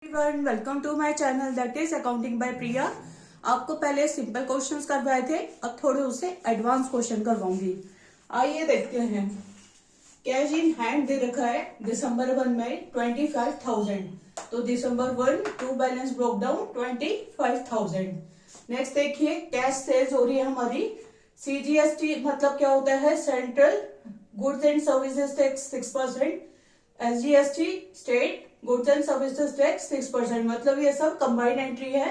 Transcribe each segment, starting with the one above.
Everyone, welcome to my channel that is accounting by Priya. आपको पहले simple questions करवाए थे, अब थोड़े उससे एडवांस क्वेश्चन करवाऊंगी। आइए देखते हैं। कैश इन हैंड दे रखा है दिसंबर 1 में 25,000। तो December 1 to balance broke down 25,000। Next देखिए, कैश सेल्स हो रही है हमारी। सीजीएसटी मतलब क्या होता है? Central goods and services tax 6%, SGST state goods and services tax 6%। मतलब ये सब कंबाइंड एंट्री है।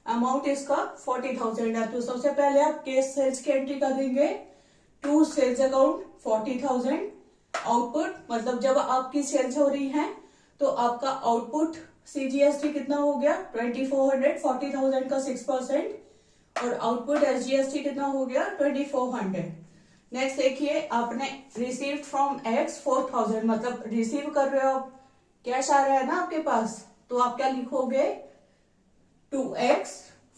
अमाउंट इसका 40,000 है। तो सबसे पहले आप कैश सेल्स की एंट्री करेंगे टू सेल्स अकाउंट 40,000। आउटपुट मतलब जब आपकी सेल्स हो रही है तो आपका आउटपुट सीजीएसटी कितना हो गया? 2400। 40,000 का 6% और आउटपुट एसजीएसटी कितना हो गया? 2400। नेक्स्ट देखिए, आपने रिसीव्ड फ्रॉम एक्स 4,000, मतलब रिसीव कर रहे हो आप, कैश आ रहा है ना आपके पास, तो आप क्या लिखोगे? 2x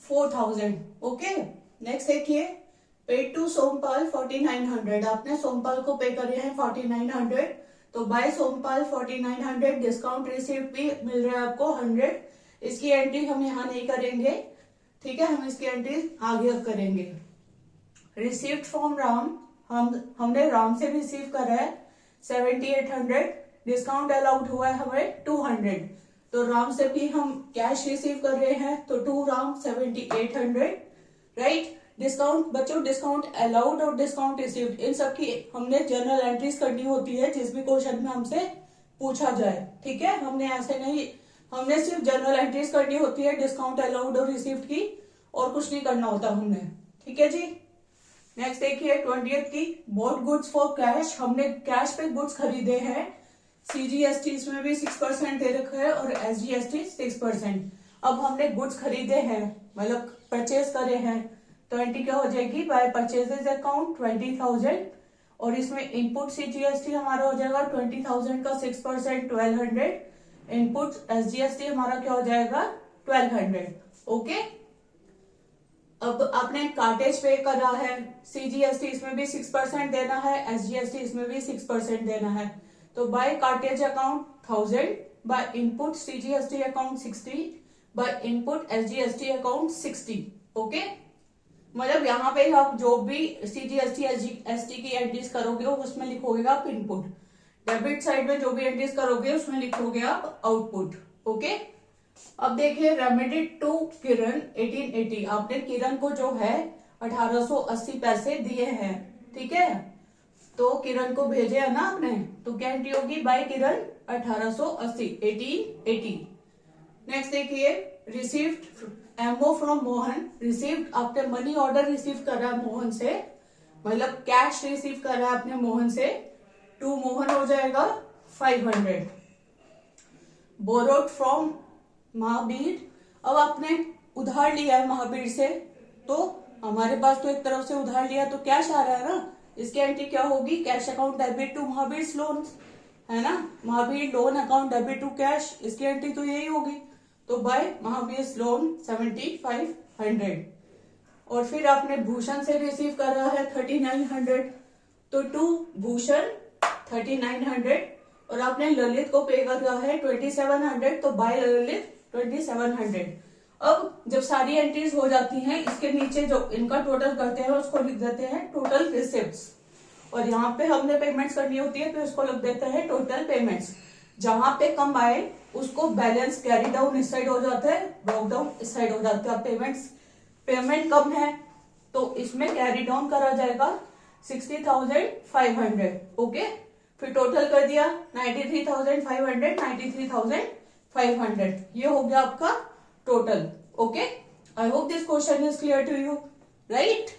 4,000। ओके। नेक्स्ट देखिए, पेड टू सोमपाल 4,900। आपने सोमपाल को पे करे हैं 4,900, तो बाय सोमपाल 4,900। डिस्काउंट रिसीव्ड भी मिल रहा है आपको 100। इसकी एंट्री हम यहाँ नहीं करेंगे, ठीक है, हम इसकी एंट्री आगे करेंगे। रिसीव्ड फ्रॉम राम, हमने राम से रिसीव करा है 7,800। डिस्काउंट अलाउड हुआ है हमें 200, तो राम से भी हम कैश रिसीव कर रहे हैं, तो टू राम 7,800। राइट। डिस्काउंट बच्चों, डिस्काउंट अलाउड और डिस्काउंट रिसीव्ड, इन सब की हमने जनरल एंट्रीज करनी होती है जिस भी क्वेश्चन में हमसे पूछा जाए। ठीक है, हमने ऐसे नहीं, हमने सिर्फ जनरल एंट्रीज करनी होती है डिस्काउंट अलाउड और रिसीव्ड की, और कुछ नहीं करना होता हमने। ठीक है जी। नेक्स्ट देखिए 20th की, बोट गुड्स फॉर कैश। हमने कैश पे गुड्स खरीदे हैं। सीजीएसटी इसमें भी 6% दे रखा है और एसजीएसटी 6%। अब हमने गुड्स खरीदे हैं, मतलब परचेज करे हैं, तो एंट्री क्या हो जाएगी? बाय परचेजेस अकाउंट 20,000 और इसमें इनपुट सीजीएसटी हमारा हो जाएगा 20,000 का 6% 1,200। इनपुट एसजीएसटी हमारा क्या हो जाएगा? 1,200। ओके। अब आपने कार्टेज पे करा है, सीजीएसटी इसमें भी 6% देना है, एसजीएसटी इसमें भी 6% देना है, तो by cartage account 1,000, by input CGST account 60, by input SGST account 60। Okay. मतलब यहाँ पे आप जो भी सीजीएसटी एसजीएसटी की एंट्रीज करोगे उसमें लिखोगे आप इनपुट, डेबिट साइड में जो भी एंट्रीज करोगे उसमें लिखोगे आप आउटपुट। ओके। अब देखिए, रेमिटेड टू किरण 1880। आपने किरण को जो है 1880 पैसे दिए हैं, ठीक है, तो किरण को भेजे है ना आपने, तो क्या एंट्री होगी? बाय किरण 1880 1880। नेक्स्ट देखिए, received MO from Mohan. Received, आपने मनी ऑर्डर रिसीव करा है मोहन से, मतलब कैश रिसीव करा है आपने मोहन से, टू मोहन हो जाएगा 500। Borrowed from Mahavir. अब आपने उधार लिया है महावीर से, तो हमारे पास तो एक तरफ से उधार लिया तो कैश आ रहा है ना, इसकी एंट्री क्या होगी? Cash account debit to Mahavir loan, है ना, Mahavir loan account debit to cash, इसकी एंट्री तो यही होगी, तो बाय महावीर लोन 7,500। और फिर आपने भूषण से रिसीव करा है 3,900, तो टू भूषण 3,900, और आपने ललित को पे करा है 2,700, तो बाय ललित 2,700। अब जब सारी एंट्रीज हो जाती हैं, इसके नीचे जो इनका टोटल करते हैं उसको लिख देते हैं टोटल रिसिप्ट्स, और यहाँ पे हमने पेमेंट्स करनी होती है तो इसको लिख देते हैं टोटल पेमेंट्स। जहां पे कम आए उसको बैलेंस कैरी डाउन इस साइड हो जाता है, ब्रोक डाउन इस साइड हो जाता है। पेमेंट कम है तो इसमें कैरी डाउन करा जाएगा 60,500। ओके। फिर टोटल कर दिया 93,500 93,500, ये हो गया आपका total. Okay. I hope this question is clear to you, right.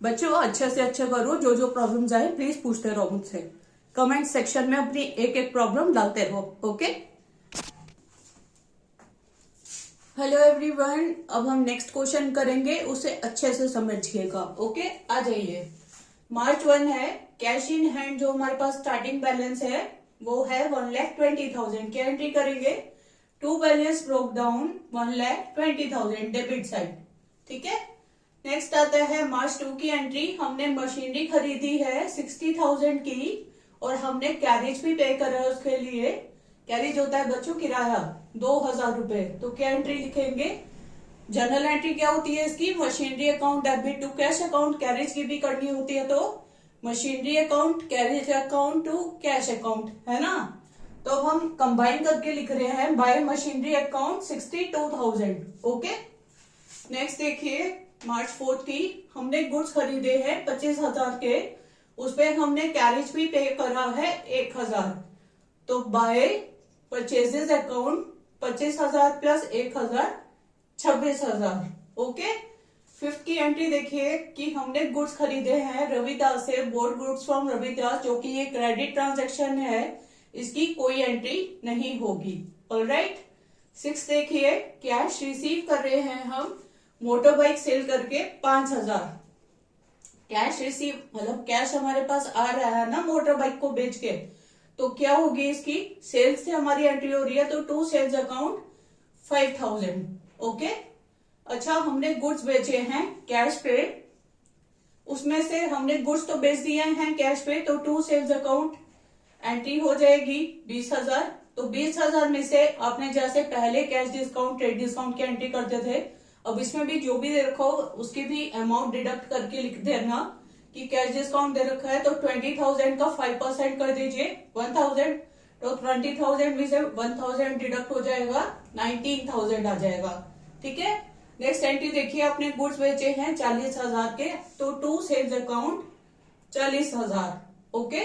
बच्चों अच्छे से अच्छे करो, जो जो प्रॉब्लम्स आए प्लीज पूछते रहो मुझसे, कमेंट सेक्शन में अपनी एक एक प्रॉब्लम डालते रहो। ओके। हेलो एवरीवन, अब हम नेक्स्ट क्वेश्चन करेंगे, उसे अच्छे से समझिएगा। ओके, आ जाइए। मार्च 1 है, कैश इन हैंड जो हमारे पास स्टार्टिंग बैलेंस है वो है 1,20,000। क्या एंट्री करेंगे? To balance broke down 1,20,000 debit side. ठीक है। नेक्स्ट आता है मार्च 2 की एंट्री। हमने मशीनरी खरीदी है 60,000 की, और हमने कैरेज भी पे करा है उसके लिए कैरेज होता है बच्चों किराया 2000 रुपए। तो क्या एंट्री लिखेंगे? जनरल एंट्री क्या होती है इसकी? Machinery account debit to cash account. Carriage की भी करनी होती है तो machinery account, carriage account to cash account, है ना। तो हम कंबाइन करके लिख रहे हैं by machinery account 62,000। Okay, next देखिए मार्च 4 की हमने गुड्स खरीदे हैं 25,000 के, उसपे हमने कैरेज भी पे करा है 1,000। तो by purchases account 25,000 plus 1,000 26,000। Okay, fifth की एंट्री देखिए कि हमने गुड्स खरीदे हैं रविदास से, बोर्ड गुड्स फ्रॉम रविदास, जो कि ये क्रेडिट ट्रांजैक्शन है, इसकी कोई एंट्री नहीं होगी। ऑलराइट, सिक्स देखिए कैश रिसीव कर रहे हैं हम मोटर बाइक सेल करके 5,000। कैश रिसीव मतलब कैश हमारे पास आ रहा है ना मोटर बाइक को बेच के, तो क्या होगी इसकी? सेल्स से हमारी एंट्री हो रही है तो टू सेल्स अकाउंट 5,000। ओके, अच्छा हमने गुड्स बेचे हैं कैश पे, उसमें से हमने गुड्स तो बेच दिए हैं कैश पे, तो टू सेल्स अकाउंट एंट्री हो जाएगी 20,000। तो 20,000 में से आपने जैसे पहले कैश डिस्काउंट, ट्रेड डिस्काउंट की एंट्री करते थे, अब इसमें भी जो भी दे रखा हो उसकी भी अमाउंट डिडक्ट करके लिख देना कि कैश डिस्काउंट दे रखा है तो 20,000 का 5% कर दीजिए 1,000। तो 20,000 में से 1,000 डिडक्ट हो जाएगा, 19,000 आ जाएगा। ठीक है, नेक्स्ट एंट्री देखिए आपने गुड्स बेचे हैं 40,000 के, तो to sales account 40,000। Okay,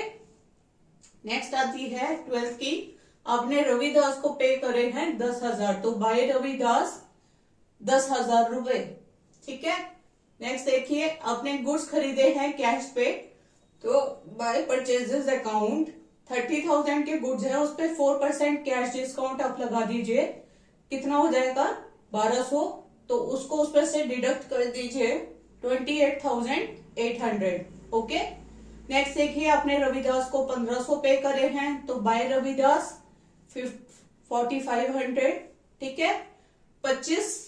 next आती है 12th की, आपने रविदास को पे करे हैं 10,000, तो बाय रविदास 10,000 रुपए। ठीक है, नेक्स्ट देखिए आपने गुड्स खरीदे हैं कैश पे, तो बाय परचेजेस अकाउंट 30,000 के गुड्स है, उस पे 4% कैश डिस्काउंट आप लगा दीजिए, कितना हो जाएगा? 1,200। तो उसको उस पर से डिडक्ट कर दीजिए 28,800। ओके, नेक्स्ट देखिए आपने रविदास को 1,500 पे करे हैं, तो बाय रविदास 4,500। ठीक है, 25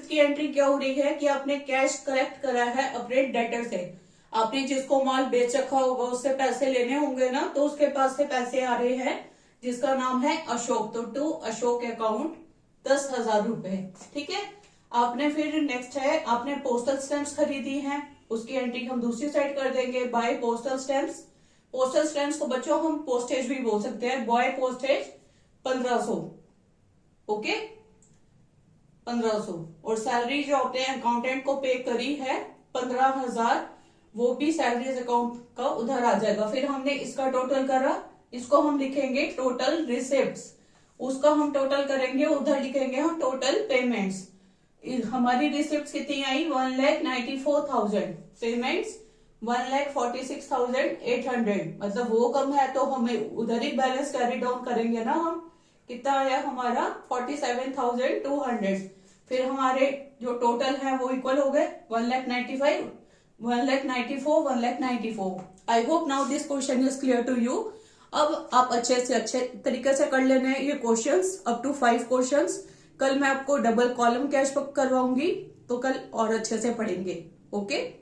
की एंट्री क्या हो रही है कि आपने कैश कलेक्ट करा है अपने डेटर से, आपने जिसको माल बेच रखा होगा उससे पैसे लेने होंगे ना, तो उसके पास से पैसे आ रहे हैं जिसका नाम है अशोक, तो टू अशोक अकाउंट 10,000 रुपए। ठीक है, आपने फिर नेक्स्ट है आपने पोस्टल स्टैम्प्स खरीदी हैं, उसकी एंट्री हम दूसरी साइड कर देंगे by postal stamps. Postal stamps को बच्चों हम पोस्टेज भी बोल सकते हैं, बाय पोस्टेज 1,500। ओके, 1,500। और सैलरी जो आपने अकाउंटेंट को पे करी है 15,000, वो भी सैलरीज अकाउंट का उधर आ जाएगा। फिर हमने इसका टोटल करा, इसको हम लिखेंगे टोटल रिसिप्ट्स, उसका हम टोटल करेंगे, उधर लिखेंगे हम टोटल पेमेंट्स। हमारी रिसिप्ट्स कितनी आई? 1,94,000, पेमेंट्स 1,46,800। मतलब वो कम है तो हमें उधर ही बैलेंस कैरी डाउन करेंगे ना हम। कितना आया हमारा? 47,200। फिर हमारे जो टोटल है वो इक्वल हो गए 1,95,000, 1,94,000, 1,94,000। I hope now this question is clear to you. अब आप अच्छे तरीके से कर लेना है ये क्वेश्चंस, अप टू 5 क्वेश्चंस। कल मैं आपको डबल कॉलम कैश करवाऊंगी, तो कल और अच्छे से पढ़ेंगे। ओके।